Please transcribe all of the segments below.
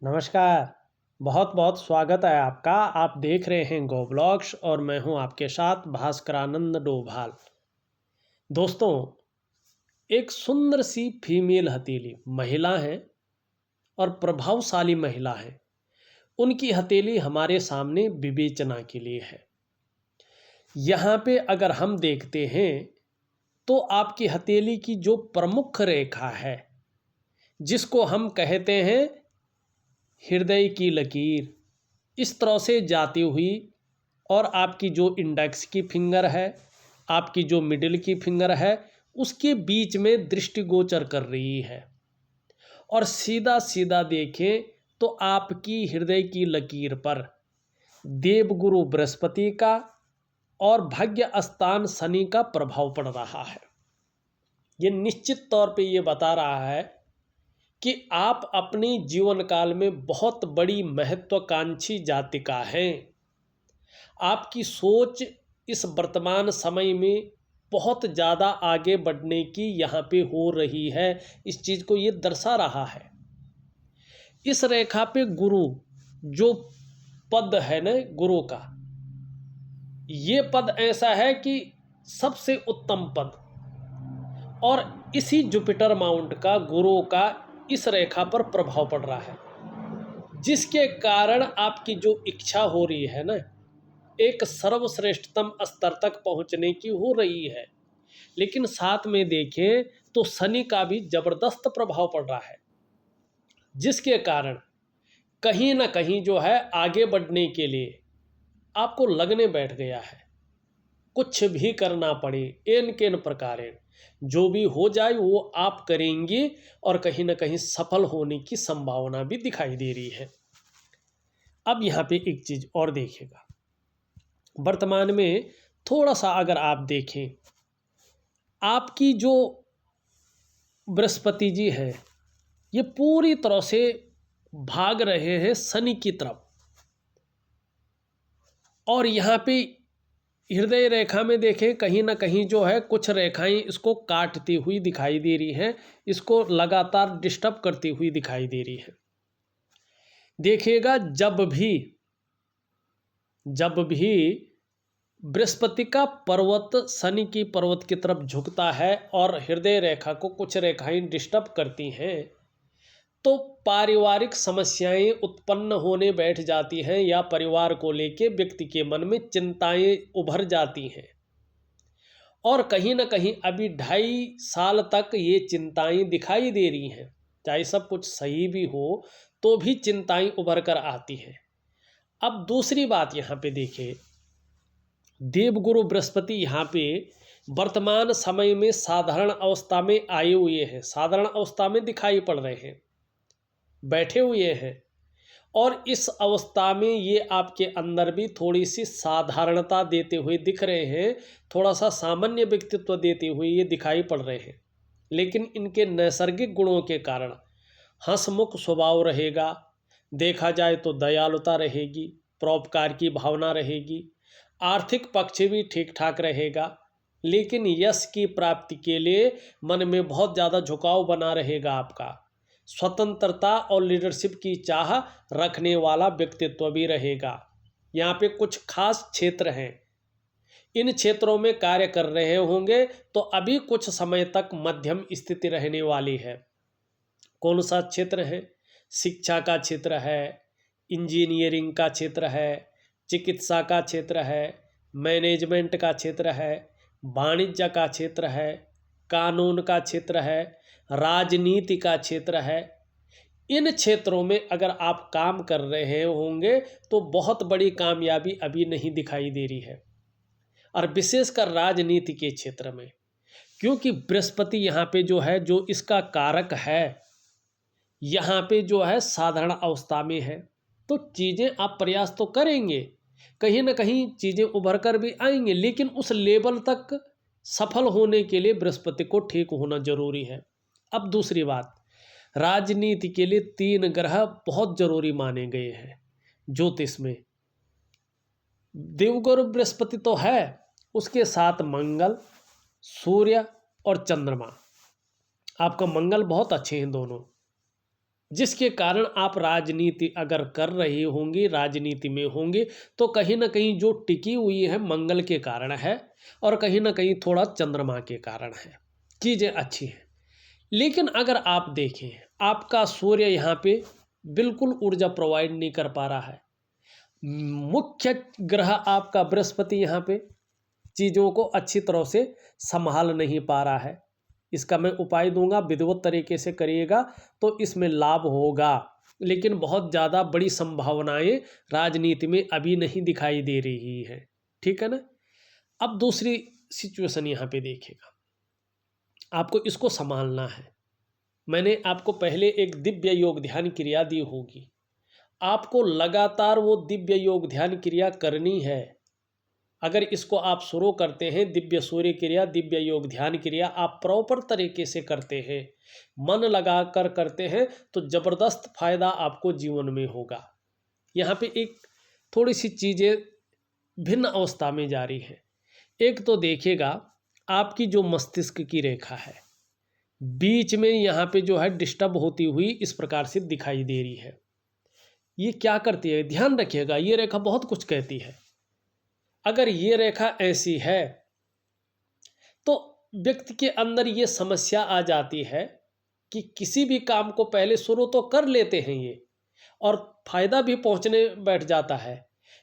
नमस्कार। बहुत बहुत स्वागत है आपका। आप देख रहे हैं गो ब्लॉग्स और मैं हूं आपके साथ भास्करानंद डोभाल। दोस्तों, एक सुंदर सी फीमेल हथेली महिला है और प्रभावशाली महिला है। उनकी हथेली हमारे सामने विवेचना के लिए है। यहाँ पे अगर हम देखते हैं तो आपकी हथेली की जो प्रमुख रेखा है, जिसको हम कहते हैं हृदय की लकीर, इस तरह से जाती हुई और आपकी जो इंडेक्स की फिंगर है, आपकी जो मिडिल की फिंगर है, उसके बीच में दृष्टिगोचर कर रही है। और सीधा सीधा देखें तो आपकी हृदय की लकीर पर देवगुरु बृहस्पति का और भाग्य स्थान शनि का प्रभाव पड़ रहा है। ये निश्चित तौर पे ये बता रहा है कि आप अपने जीवन काल में बहुत बड़ी महत्वाकांक्षी जातिका हैं। आपकी सोच इस वर्तमान समय में बहुत ज़्यादा आगे बढ़ने की यहाँ पे हो रही है। इस चीज़ को ये दर्शा रहा है। इस रेखा पे गुरु जो पद है ना, गुरु का ये पद ऐसा है कि सबसे उत्तम पद, और इसी जुपिटर माउंट का गुरु का इस रेखा पर प्रभाव पड़ रहा है, जिसके कारण आपकी जो इच्छा हो रही है ना, एक सर्वश्रेष्ठतम स्तर तक पहुंचने की हो रही है। लेकिन साथ में देखें तो शनि का भी जबरदस्त प्रभाव पड़ रहा है, जिसके कारण कहीं ना कहीं जो है आगे बढ़ने के लिए आपको लगने बैठ गया है। कुछ भी करना पड़े, एन केन प्रकारेण जो भी हो जाए वो आप करेंगे, और कहीं ना कहीं सफल होने की संभावना भी दिखाई दे रही है। अब यहाँ पे एक चीज़ और देखिएगा, वर्तमान में थोड़ा सा अगर आप देखें, आपकी जो बृहस्पति जी है ये पूरी तरह से भाग रहे हैं शनि की तरफ, और यहाँ पे हृदय रेखा में देखें कहीं ना कहीं जो है कुछ रेखाएं इसको काटती हुई दिखाई दे रही हैं, इसको लगातार डिस्टर्ब करती हुई दिखाई दे रही है। देखिएगा, जब भी बृहस्पति का पर्वत शनि की पर्वत की तरफ झुकता है और हृदय रेखा को कुछ रेखाएं डिस्टर्ब करती हैं, तो पारिवारिक समस्याएं उत्पन्न होने बैठ जाती हैं, या परिवार को लेके व्यक्ति के मन में चिंताएं उभर जाती हैं। और कहीं ना कहीं अभी 2.5 साल तक ये चिंताएं दिखाई दे रही हैं। चाहे सब कुछ सही भी हो तो भी चिंताएं उभर कर आती हैं। अब दूसरी बात यहाँ पे देखें, देवगुरु बृहस्पति यहाँ पे वर्तमान समय में साधारण अवस्था में आए हुए हैं, साधारण अवस्था में दिखाई पड़ रहे हैं, बैठे हुए हैं। और इस अवस्था में ये आपके अंदर भी थोड़ी सी साधारणता देते हुए दिख रहे हैं, थोड़ा सा सामान्य व्यक्तित्व देते हुए ये दिखाई पड़ रहे हैं। लेकिन इनके नैसर्गिक गुणों के कारण हंसमुख स्वभाव रहेगा, देखा जाए तो दयालुता रहेगी, परोपकार की भावना रहेगी, आर्थिक पक्ष भी ठीक ठाक रहेगा। लेकिन यश की प्राप्ति के लिए मन में बहुत ज़्यादा झुकाव बना रहेगा आपका। स्वतंत्रता और लीडरशिप की चाह रखने वाला व्यक्तित्व भी रहेगा। यहाँ पे कुछ खास क्षेत्र हैं, इन क्षेत्रों में कार्य कर रहे होंगे तो अभी कुछ समय तक मध्यम स्थिति रहने वाली है। कौन सा क्षेत्र है? शिक्षा का क्षेत्र है, इंजीनियरिंग का क्षेत्र है, चिकित्सा का क्षेत्र है, मैनेजमेंट का क्षेत्र है, वाणिज्य का क्षेत्र है, कानून का क्षेत्र है, राजनीति का क्षेत्र है। इन क्षेत्रों में अगर आप काम कर रहे होंगे तो बहुत बड़ी कामयाबी अभी नहीं दिखाई दे रही है, और विशेषकर राजनीति के क्षेत्र में, क्योंकि बृहस्पति यहाँ पे जो है, जो इसका कारक है, यहाँ पे जो है साधारण अवस्था में है। तो चीज़ें आप प्रयास तो करेंगे, कहीं ना कहीं चीज़ें उभर कर भी आएंगे, लेकिन उस लेवल तक सफल होने के लिए बृहस्पति को ठीक होना जरूरी है। अब दूसरी बात, राजनीति के लिए 3 ग्रह बहुत जरूरी माने गए हैं ज्योतिष में। देवगुरु बृहस्पति तो है, उसके साथ मंगल, सूर्य और चंद्रमा। आपका मंगल बहुत अच्छे हैं दोनों, जिसके कारण आप राजनीति अगर कर रही होंगी, राजनीति में होंगे, तो कहीं ना कहीं जो टिकी हुई है मंगल के कारण है और कहीं ना कहीं थोड़ा चंद्रमा के कारण है, चीज़ें अच्छी हैं। लेकिन अगर आप देखें आपका सूर्य यहाँ पे बिल्कुल ऊर्जा प्रोवाइड नहीं कर पा रहा है, मुख्य ग्रह आपका बृहस्पति यहाँ पे चीज़ों को अच्छी तरह से संभाल नहीं पा रहा है। इसका मैं उपाय दूंगा, विधिवत तरीके से करिएगा तो इसमें लाभ होगा। लेकिन बहुत ज़्यादा बड़ी संभावनाएं राजनीति में अभी नहीं दिखाई दे रही है, ठीक है ना। अब दूसरी सिचुएशन यहाँ पे देखिएगा, आपको इसको संभालना है। मैंने आपको पहले एक दिव्य योग ध्यान क्रिया दी होगी, आपको लगातार वो दिव्य योग ध्यान क्रिया करनी है। अगर इसको आप शुरू करते हैं, दिव्य सूर्य क्रिया, दिव्य योग ध्यान क्रिया आप प्रॉपर तरीके से करते हैं, मन लगा कर करते हैं, तो ज़बरदस्त फायदा आपको जीवन में होगा। यहाँ पे एक थोड़ी सी चीज़ें भिन्न अवस्था में जारी हैं। एक तो देखिएगा आपकी जो मस्तिष्क की रेखा है बीच में यहाँ पे जो है डिस्टर्ब होती हुई इस प्रकार से दिखाई दे रही है। ये क्या करती है, ध्यान रखिएगा, ये रेखा बहुत कुछ कहती है। अगर ये रेखा ऐसी है तो व्यक्ति के अंदर ये समस्या आ जाती है कि किसी भी काम को पहले शुरू तो कर लेते हैं ये और फायदा भी पहुंचने बैठ जाता है,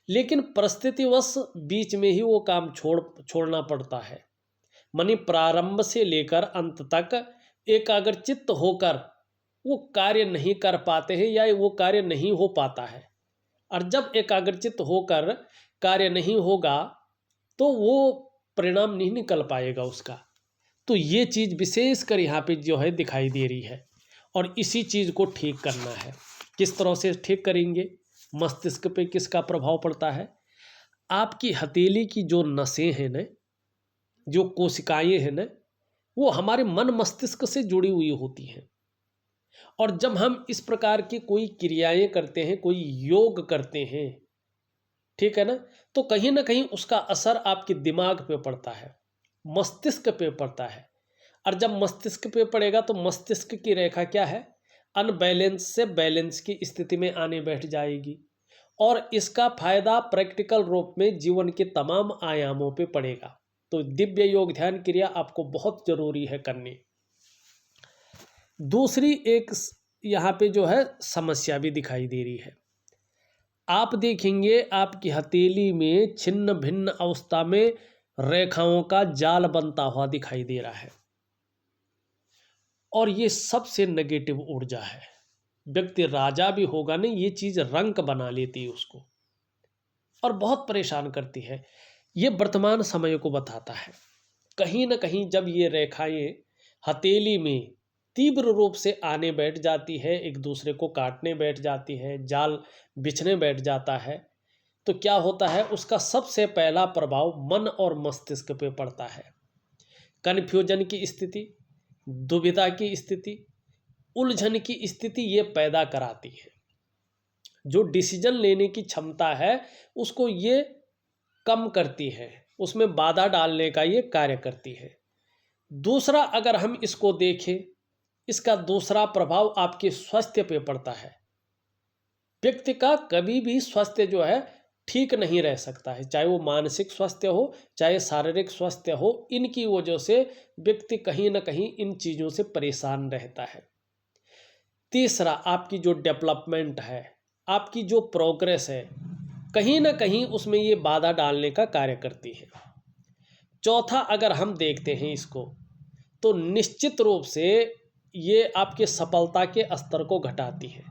लेकिन परिस्थितिवश बीच में ही वो काम छोड़ना पड़ता है। मानी प्रारंभ से लेकर अंत तक एकाग्रचित्त होकर वो कार्य नहीं कर पाते हैं या वो कार्य नहीं हो पाता है। और जब एकाग्रचित्त होकर कार्य नहीं होगा तो वो परिणाम नहीं निकल पाएगा उसका। तो ये चीज़ विशेषकर यहाँ पे जो है दिखाई दे रही है और इसी चीज़ को ठीक करना है। किस तरह से ठीक करेंगे, मस्तिष्क पे किसका प्रभाव पड़ता है, आपकी हथेली की जो नसें हैं ना, जो कोशिकाएं हैं ना, वो हमारे मन मस्तिष्क से जुड़ी हुई होती हैं। और जब हम इस प्रकार की कोई क्रियाएं करते हैं, कोई योग करते हैं, ठीक है ना, तो कहीं ना कहीं उसका असर आपके दिमाग पे पड़ता है, मस्तिष्क पे पड़ता है। और जब मस्तिष्क पे पड़ेगा तो मस्तिष्क की रेखा क्या है, अनबैलेंस से बैलेंस की स्थिति में आने बैठ जाएगी और इसका फायदा प्रैक्टिकल रूप में जीवन के तमाम आयामों पे पड़ेगा। तो दिव्य योग ध्यान क्रिया आपको बहुत जरूरी है करनी। दूसरी एक यहाँ पे जो है समस्या भी दिखाई दे रही है। आप देखेंगे आपकी हथेली में छिन्न भिन्न अवस्था में रेखाओं का जाल बनता हुआ दिखाई दे रहा है और ये सबसे नेगेटिव ऊर्जा है। व्यक्ति राजा भी होगा नहीं, ये चीज़ रंक बना लेती है उसको और बहुत परेशान करती है। ये वर्तमान समय को बताता है। कहीं ना कहीं जब ये रेखाएं हथेली में तीव्र रूप से आने बैठ जाती है, एक दूसरे को काटने बैठ जाती है, जाल बिछने बैठ जाता है, तो क्या होता है, उसका सबसे पहला प्रभाव मन और मस्तिष्क पे पड़ता है। कन्फ्यूजन की स्थिति, दुविधा की स्थिति, उलझन की स्थिति ये पैदा कराती है। जो डिसीजन लेने की क्षमता है उसको ये कम करती है, उसमें बाधा डालने का ये कार्य करती है। दूसरा, अगर हम इसको देखें, इसका दूसरा प्रभाव आपके स्वास्थ्य पे पड़ता है। व्यक्ति का कभी भी स्वास्थ्य जो है ठीक नहीं रह सकता है, चाहे वो मानसिक स्वास्थ्य हो चाहे शारीरिक स्वास्थ्य हो, इनकी वजह से व्यक्ति कहीं ना कहीं इन चीज़ों से परेशान रहता है। तीसरा, आपकी जो डेवलपमेंट है, आपकी जो प्रोग्रेस है, कहीं ना कहीं उसमें ये बाधा डालने का कार्य करती है। चौथा, अगर हम देखते हैं इसको, तो निश्चित रूप से ये आपके सफलता के स्तर को घटाती है।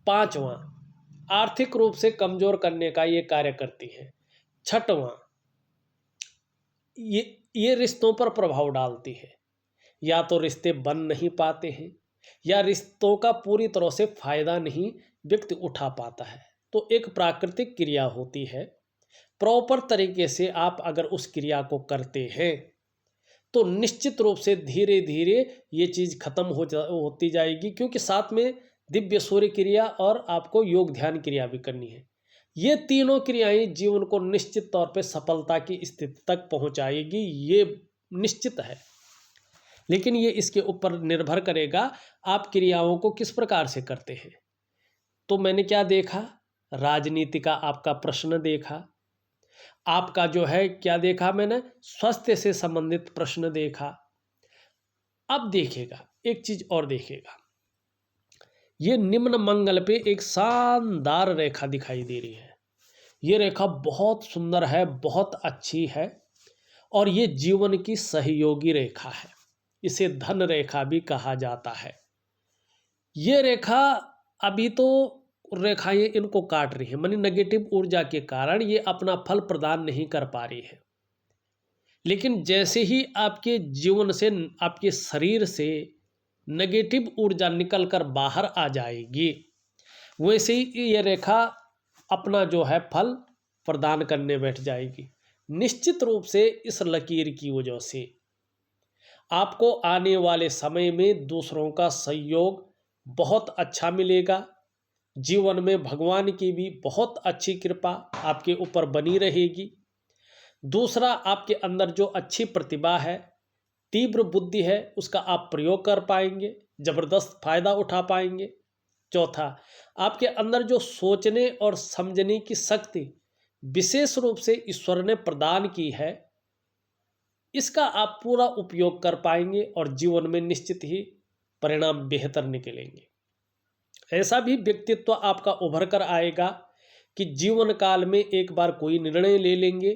पांचवा, आर्थिक रूप से कमजोर करने का ये कार्य करती है। छठवां, ये रिश्तों पर प्रभाव डालती है, या तो रिश्ते बन नहीं पाते हैं या रिश्तों का पूरी तरह से फायदा नहीं व्यक्ति उठा पाता है। तो एक प्राकृतिक क्रिया होती है, प्रॉपर तरीके से आप अगर उस क्रिया को करते हैं तो निश्चित रूप से धीरे धीरे ये चीज़ खत्म होती जाएगी, क्योंकि साथ में दिव्य सूर्य क्रिया और आपको योग ध्यान क्रिया भी करनी है। ये तीनों क्रियाएं जीवन को निश्चित तौर पे सफलता की स्थिति तक पहुंचाएगी, ये निश्चित है। लेकिन ये इसके ऊपर निर्भर करेगा आप क्रियाओं को किस प्रकार से करते हैं। तो मैंने क्या देखा, राजनीति का आपका प्रश्न देखा, आपका जो है क्या देखा मैंने, स्वास्थ्य से संबंधित प्रश्न देखा। अब देखिएगा एक चीज और देखिएगा, ये निम्न मंगल पे एक शानदार रेखा दिखाई दे रही है। ये रेखा बहुत सुंदर है, बहुत अच्छी है और ये जीवन की सहयोगी रेखा है। इसे धन रेखा भी कहा जाता है। ये रेखा अभी तो रेखाएं इनको काट रही है, मानी नेगेटिव ऊर्जा के कारण ये अपना फल प्रदान नहीं कर पा रही है। लेकिन जैसे ही आपके जीवन से, आपके शरीर से नेगेटिव ऊर्जा निकलकर बाहर आ जाएगी, वैसे ही ये रेखा अपना जो है फल प्रदान करने बैठ जाएगी। निश्चित रूप से इस लकीर की वजह से आपको आने वाले समय में दूसरों का सहयोग बहुत अच्छा मिलेगा। जीवन में भगवान की भी बहुत अच्छी कृपा आपके ऊपर बनी रहेगी। दूसरा, आपके अंदर जो अच्छी प्रतिभा है, तीव्र बुद्धि है, उसका आप प्रयोग कर पाएंगे, जबरदस्त फायदा उठा पाएंगे। चौथा, आपके अंदर जो सोचने और समझने की शक्ति विशेष रूप से ईश्वर ने प्रदान की है, इसका आप पूरा उपयोग कर पाएंगे और जीवन में निश्चित ही परिणाम बेहतर निकलेंगे। ऐसा भी व्यक्तित्व आपका उभर कर आएगा कि जीवन काल में एक बार कोई निर्णय ले लेंगे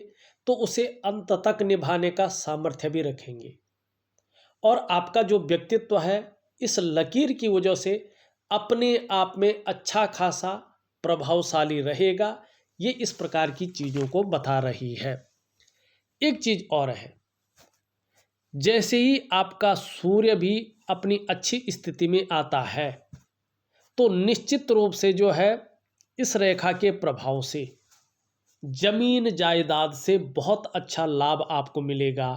तो उसे अंत तक निभाने का सामर्थ्य भी रखेंगे। और आपका जो व्यक्तित्व है इस लकीर की वजह से अपने आप में अच्छा खासा प्रभावशाली रहेगा। ये इस प्रकार की चीज़ों को बता रही है। एक चीज़ और है, जैसे ही आपका सूर्य भी अपनी अच्छी स्थिति में आता है तो निश्चित रूप से जो है इस रेखा के प्रभाव से जमीन जायदाद से बहुत अच्छा लाभ आपको मिलेगा।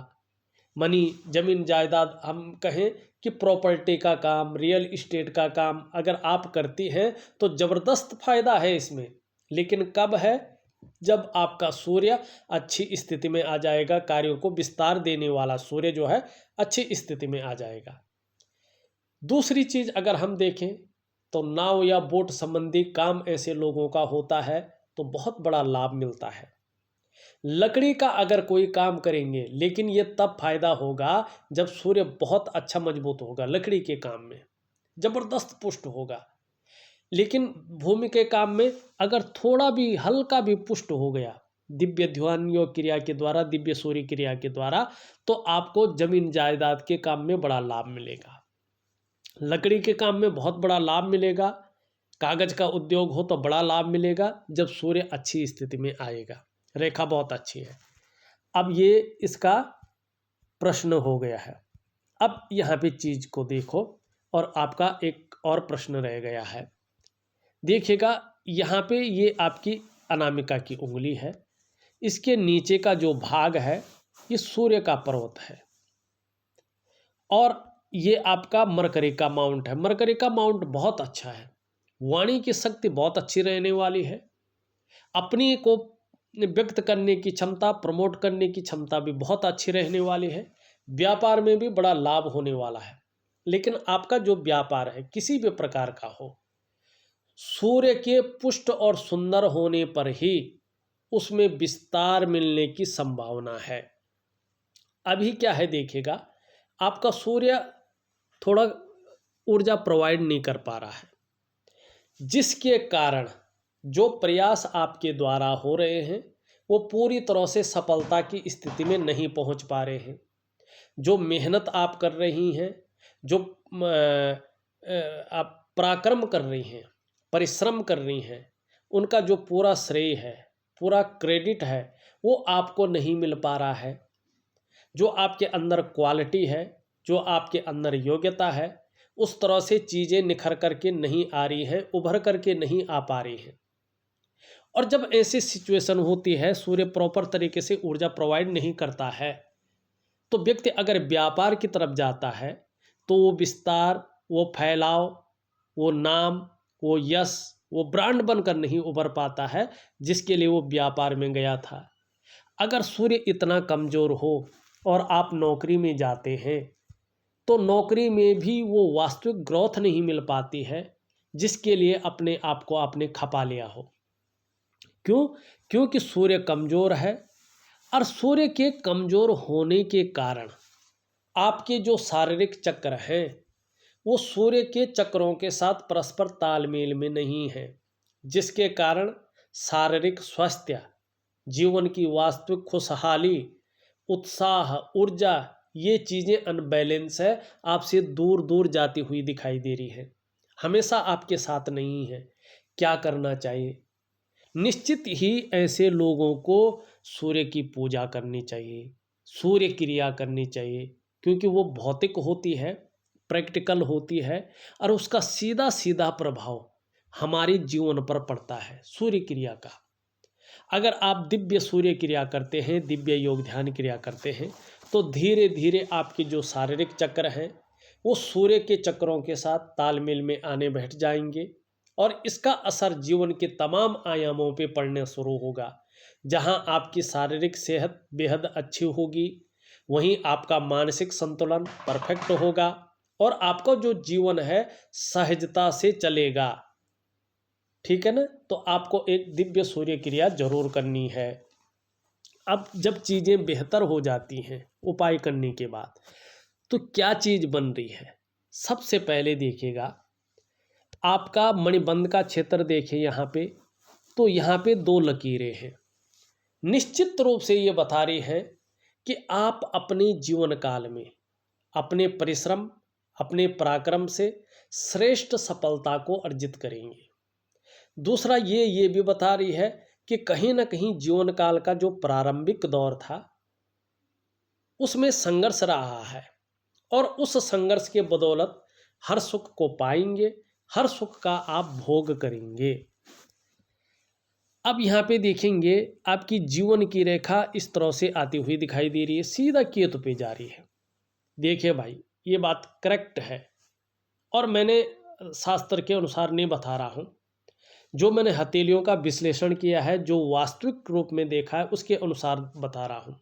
मनी जमीन जायदाद, हम कहें कि प्रॉपर्टी का काम, रियल इस्टेट का काम अगर आप करती हैं तो ज़बरदस्त फायदा है इसमें। लेकिन कब है, जब आपका सूर्य अच्छी स्थिति में आ जाएगा, कार्यों को विस्तार देने वाला सूर्य जो है अच्छी स्थिति में आ जाएगा। दूसरी चीज अगर हम देखें तो नाव या बोट संबंधी काम ऐसे लोगों का होता है तो बहुत बड़ा लाभ मिलता है। लकड़ी का अगर कोई काम करेंगे, लेकिन ये तब फायदा होगा जब सूर्य बहुत अच्छा मजबूत होगा, लकड़ी के काम में जबरदस्त पुष्ट होगा। लेकिन भूमि के काम में अगर थोड़ा भी हल्का भी पुष्ट हो गया दिव्य ध्यान योग क्रिया के द्वारा, दिव्य सूर्य क्रिया के द्वारा, तो आपको जमीन जायदाद के काम में बड़ा लाभ मिलेगा। लकड़ी के काम में बहुत बड़ा लाभ मिलेगा। कागज का उद्योग हो तो बड़ा लाभ मिलेगा जब सूर्य अच्छी स्थिति में आएगा। रेखा बहुत अच्छी है। अब ये इसका प्रश्न हो गया है। अब यहाँ पे चीज को देखो और आपका एक और प्रश्न रह गया है। देखिएगा यहाँ पे ये आपकी अनामिका की उंगली है, इसके नीचे का जो भाग है ये सूर्य का पर्वत है और ये आपका मरकरी का माउंट है। मरकरी का माउंट बहुत अच्छा है, वाणी की शक्ति बहुत अच्छी रहने वाली है, अपनी को व्यक्त करने की क्षमता, प्रमोट करने की क्षमता भी बहुत अच्छी रहने वाली है। व्यापार में भी बड़ा लाभ होने वाला है। लेकिन आपका जो व्यापार है किसी भी प्रकार का हो, सूर्य के पुष्ट और सुंदर होने पर ही उसमें विस्तार मिलने की संभावना है। अभी क्या है देखिएगा, आपका सूर्य थोड़ा ऊर्जा प्रोवाइड नहीं कर पा रहा है, जिसके कारण जो प्रयास आपके द्वारा हो रहे हैं वो पूरी तरह से सफलता की स्थिति में नहीं पहुंच पा रहे हैं। जो मेहनत आप कर रही हैं, जो आप पराक्रम कर रही हैं, परिश्रम कर रही हैं, उनका जो पूरा श्रेय है, पूरा क्रेडिट है, वो आपको नहीं मिल पा रहा है। जो आपके अंदर क्वालिटी है, जो आपके अंदर योग्यता है, उस तरह से चीज़ें निखर करके नहीं आ रही हैं, उभर करके नहीं आ पा रही हैं। और जब ऐसी सिचुएशन होती है, सूर्य प्रॉपर तरीके से ऊर्जा प्रोवाइड नहीं करता है, तो व्यक्ति अगर व्यापार की तरफ जाता है तो वो विस्तार, वो फैलाव, वो नाम, वो यश, वो ब्रांड बनकर नहीं उभर पाता है जिसके लिए वो व्यापार में गया था। अगर सूर्य इतना कमज़ोर हो और आप नौकरी में जाते हैं तो नौकरी में भी वो वास्तविक ग्रोथ नहीं मिल पाती है जिसके लिए अपने आप को आपने खपा लिया हो। क्यों? क्योंकि सूर्य कमज़ोर है, और सूर्य के कमज़ोर होने के कारण आपके जो शारीरिक चक्र हैं वो सूर्य के चक्रों के साथ परस्पर तालमेल में नहीं है, जिसके कारण शारीरिक स्वास्थ्य, जीवन की वास्तविक खुशहाली, उत्साह, ऊर्जा, ये चीज़ें अनबैलेंस है, आपसे दूर दूर जाती हुई दिखाई दे रही है, हमेशा आपके साथ नहीं है। क्या करना चाहिए? निश्चित ही ऐसे लोगों को सूर्य की पूजा करनी चाहिए, सूर्य क्रिया करनी चाहिए, क्योंकि वो भौतिक होती है, प्रैक्टिकल होती है, और उसका सीधा सीधा प्रभाव हमारे जीवन पर पड़ता है सूर्य क्रिया का। अगर आप दिव्य सूर्य क्रिया करते हैं, दिव्य योग ध्यान क्रिया करते हैं, तो धीरे धीरे आपके जो शारीरिक चक्र हैं वो सूर्य के चक्रों के साथ तालमेल में आने बैठ जाएंगे, और इसका असर जीवन के तमाम आयामों पे पड़ने शुरू होगा। जहां आपकी शारीरिक सेहत बेहद अच्छी होगी, वहीं आपका मानसिक संतुलन परफेक्ट होगा, और आपका जो जीवन है सहजता से चलेगा। ठीक है ना? तो आपको एक दिव्य सूर्य क्रिया जरूर करनी है। अब जब चीज़ें बेहतर हो जाती हैं उपाय करने के बाद, तो क्या चीज़ बन रही है? सबसे पहले देखिएगा, आपका मणिबंध का क्षेत्र देखिए यहाँ पे, तो यहाँ पे 2 लकीरें हैं। निश्चित रूप से ये बता रही है कि आप अपने जीवन काल में अपने परिश्रम, अपने पराक्रम से श्रेष्ठ सफलता को अर्जित करेंगे। दूसरा ये भी बता रही है कि कहीं ना कहीं जीवन काल का जो प्रारंभिक दौर था उसमें संघर्ष रहा है, और उस संघर्ष के बदौलत हर सुख को पाएंगे, हर सुख का आप भोग करेंगे। अब यहाँ पे देखेंगे आपकी जीवन की रेखा इस तरह से आती हुई दिखाई दे रही है, सीधा केतु पे जा रही है। देखिए भाई, ये बात करेक्ट है, और मैंने शास्त्र के अनुसार नहीं बता रहा हूँ, जो मैंने हथेलियों का विश्लेषण किया है, जो वास्तविक रूप में देखा है, उसके अनुसार बता रहा हूँ।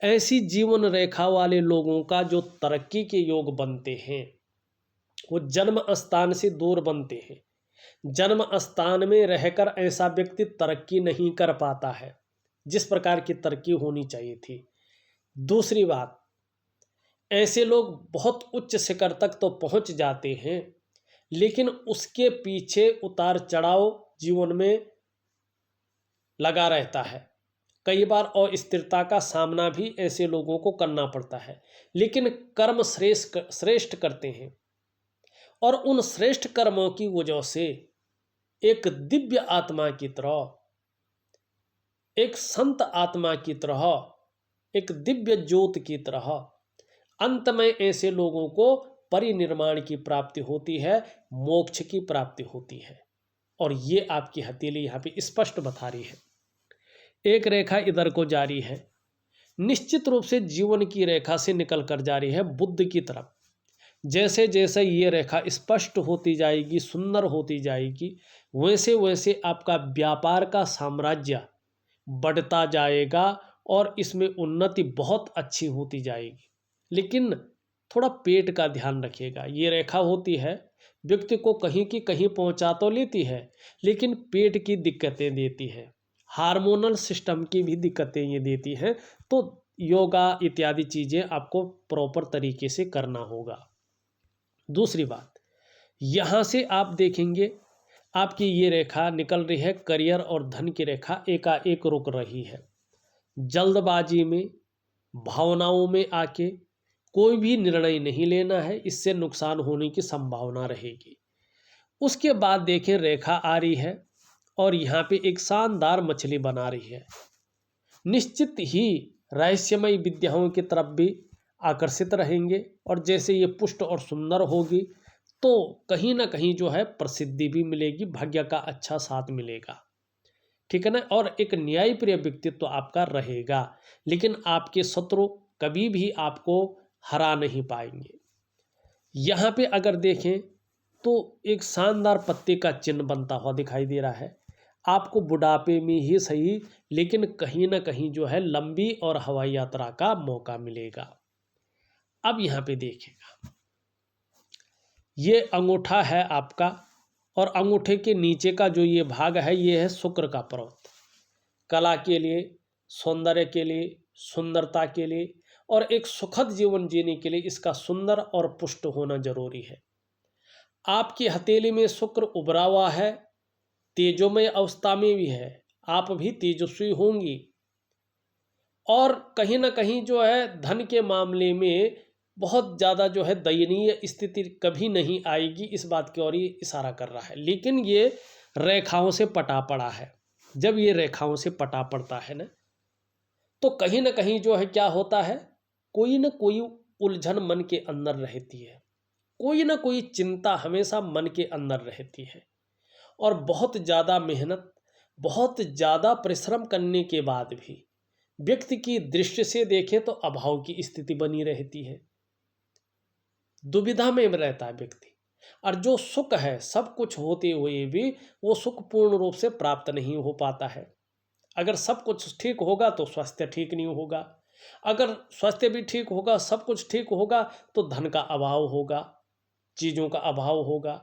ऐसी जीवन रेखा वाले लोगों का जो तरक्की के योग बनते हैं वो जन्म स्थान से दूर बनते हैं। जन्म स्थान में रहकर ऐसा व्यक्ति तरक्की नहीं कर पाता है जिस प्रकार की तरक्की होनी चाहिए थी। दूसरी बात, ऐसे लोग बहुत उच्च शिखर तक तो पहुंच जाते हैं, लेकिन उसके पीछे उतार चढ़ाव जीवन में लगा रहता है। कई बार अस्थिरता का सामना भी ऐसे लोगों को करना पड़ता है, लेकिन कर्म श्रेष्ठ करते हैं, और उन श्रेष्ठ कर्मों की वजह से एक दिव्य आत्मा की तरह, एक संत आत्मा की तरह, एक दिव्य ज्योत की तरह अंत में ऐसे लोगों को परिनिर्माण की प्राप्ति होती है, मोक्ष की प्राप्ति होती है। और ये आपकी हथेली यहाँ पे स्पष्ट बता रही है। एक रेखा इधर को जारी है, निश्चित रूप से जीवन की रेखा से निकल कर जा रही है बुद्ध की तरफ। जैसे जैसे ये रेखा स्पष्ट होती जाएगी, सुंदर होती जाएगी, वैसे वैसे आपका व्यापार का साम्राज्य बढ़ता जाएगा, और इसमें उन्नति बहुत अच्छी होती जाएगी। लेकिन थोड़ा पेट का ध्यान रखिएगा। ये रेखा होती है, व्यक्ति को कहीं की कहीं पहुंचा तो लेती है, लेकिन पेट की दिक्कतें देती है, हार्मोनल सिस्टम की भी दिक्कतें ये देती हैं। तो योगा इत्यादि चीज़ें आपको प्रॉपर तरीके से करना होगा। दूसरी बात, यहाँ से आप देखेंगे आपकी ये रेखा निकल रही है, करियर और धन की रेखा एकाएक रुक रही है। जल्दबाजी में, भावनाओं में आके कोई भी निर्णय नहीं लेना है, इससे नुकसान होने की संभावना रहेगी। उसके बाद देखें, रेखा आ रही है और यहाँ पे एक शानदार मछली बना रही है। निश्चित ही रहस्यमय विद्याओं की तरफ भी आकर्षित रहेंगे, और जैसे ये पुष्ट और सुंदर होगी तो कहीं ना कहीं जो है प्रसिद्धि भी मिलेगी, भाग्य का अच्छा साथ मिलेगा। ठीक है ना? और एक न्यायप्रिय व्यक्तित्व आपका रहेगा, लेकिन आपके शत्रु कभी भी आपको हरा नहीं पाएंगे। यहाँ पे अगर देखें तो एक शानदार पत्ते का चिन्ह बनता हुआ दिखाई दे रहा है। आपको बुढ़ापे में ही सही, लेकिन कहीं ना कहीं जो है लंबी और हवाई यात्रा का मौका मिलेगा। अब यहाँ पे देखिएगा, ये अंगूठा है आपका और अंगूठे के नीचे का जो ये भाग है ये है शुक्र का पर्वत। कला के लिए, सौंदर्य के लिए, सुंदरता के लिए और एक सुखद जीवन जीने के लिए इसका सुंदर और पुष्ट होना जरूरी है। आपकी हथेली में शुक्र उभरा हुआ है, तेजोमय अवस्था में भी है, आप भी तेजस्वी होंगी और कहीं ना कहीं जो है धन के मामले में बहुत ज़्यादा जो है दयनीय स्थिति कभी नहीं आएगी, इस बात की ओर ये इशारा कर रहा है। लेकिन ये रेखाओं से पटा पड़ा है, जब ये रेखाओं से पटा पड़ता है ना तो कहीं ना कहीं जो है क्या होता है, कोई ना कोई उलझन मन के अंदर रहती है, कोई ना कोई चिंता हमेशा मन के अंदर रहती है और बहुत ज़्यादा मेहनत, बहुत ज़्यादा परिश्रम करने के बाद भी व्यक्ति की दृष्टि से देखें तो अभाव की स्थिति बनी रहती है, दुविधा में रहता है व्यक्ति। और जो सुख है सब कुछ होते हुए भी वो सुख पूर्ण रूप से प्राप्त नहीं हो पाता है। अगर सब कुछ ठीक होगा तो स्वास्थ्य ठीक नहीं होगा, अगर स्वास्थ्य भी ठीक होगा, सब कुछ ठीक होगा तो धन का अभाव होगा, चीज़ों का अभाव होगा।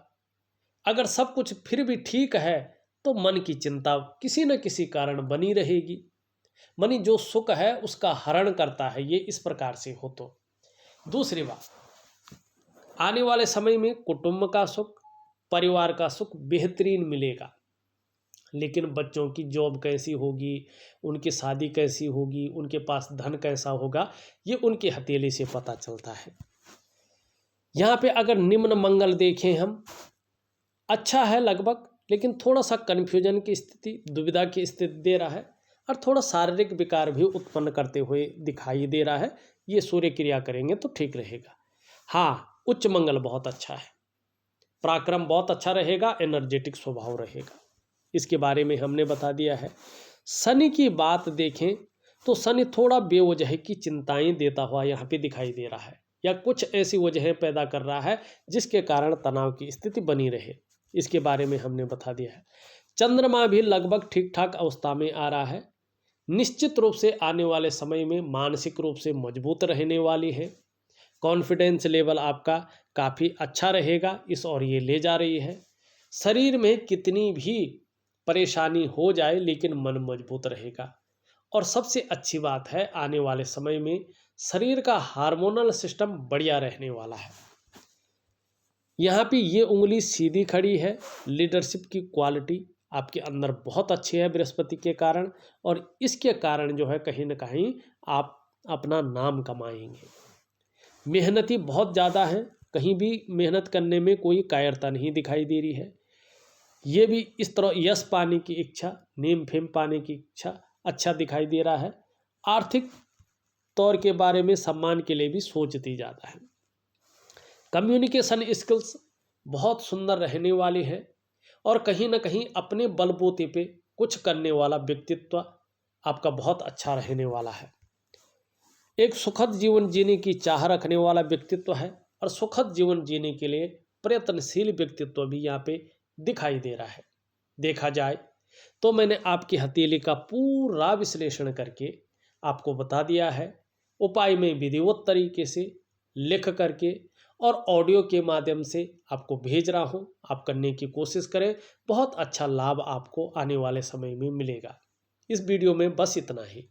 अगर सब कुछ फिर भी ठीक है तो मन की चिंता किसी न किसी कारण बनी रहेगी। मनी जो सुख है उसका हरण करता है, ये इस प्रकार से हो। तो दूसरी बात, आने वाले समय में कुटुंब का सुख, परिवार का सुख बेहतरीन मिलेगा, लेकिन बच्चों की जॉब कैसी होगी, उनकी शादी कैसी होगी, उनके पास धन कैसा होगा, ये उनकी हथेली से पता चलता है। यहाँ पे अगर निम्न मंगल देखें हम, अच्छा है लगभग, लेकिन थोड़ा सा कन्फ्यूजन की स्थिति, दुविधा की स्थिति दे रहा है और थोड़ा शारीरिक विकार भी उत्पन्न करते हुए दिखाई दे रहा है। ये सूर्य क्रिया करेंगे तो ठीक रहेगा। हाँ, उच्च मंगल बहुत अच्छा है, पराक्रम बहुत अच्छा रहेगा, एनर्जेटिक स्वभाव रहेगा, इसके बारे में हमने बता दिया है। शनि की बात देखें तो शनि थोड़ा बेवजह की चिंताएं देता हुआ यहाँ पे दिखाई दे रहा है, या कुछ ऐसी वजहें पैदा कर रहा है जिसके कारण तनाव की स्थिति बनी रहे, इसके बारे में हमने बता दिया है। चंद्रमा भी लगभग ठीक ठाक अवस्था में आ रहा है, निश्चित रूप से आने वाले समय में मानसिक रूप से मजबूत रहने वाली है, कॉन्फिडेंस लेवल आपका काफ़ी अच्छा रहेगा, इस ओर ये ले जा रही है। शरीर में कितनी भी परेशानी हो जाए लेकिन मन मजबूत रहेगा। और सबसे अच्छी बात है, आने वाले समय में शरीर का हार्मोनल सिस्टम बढ़िया रहने वाला है। यहाँ पे ये उंगली सीधी खड़ी है, लीडरशिप की क्वालिटी आपके अंदर बहुत अच्छी है बृहस्पति के कारण, और इसके कारण जो है कहीं ना कहीं आप अपना नाम कमाएंगे। मेहनती बहुत ज़्यादा है, कहीं भी मेहनत करने में कोई कायरता नहीं दिखाई दे रही है। ये भी इस तरह यश पाने की इच्छा, नेम फेम पाने की इच्छा अच्छा दिखाई दे रहा है। आर्थिक तौर के बारे में सम्मान के लिए भी सोचती ज़्यादा है। कम्युनिकेशन स्किल्स बहुत सुंदर रहने वाली है और कहीं ना कहीं अपने बलबूते पे कुछ करने वाला व्यक्तित्व आपका बहुत अच्छा रहने वाला है। एक सुखद जीवन जीने की चाह रखने वाला व्यक्तित्व है और सुखद जीवन जीने के लिए प्रयत्नशील व्यक्तित्व भी यहाँ पे दिखाई दे रहा है। देखा जाए तो मैंने आपकी हथेली का पूरा विश्लेषण करके आपको बता दिया है। उपाय में विधिवत तरीके से लिख करके और ऑडियो के माध्यम से आपको भेज रहा हूँ, आप करने की कोशिश करें, बहुत अच्छा लाभ आपको आने वाले समय में मिलेगा। इस वीडियो में बस इतना ही।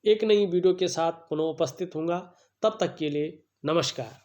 एक नई वीडियो के साथ पुनः उपस्थित होऊंगा, तब तक के लिए नमस्कार।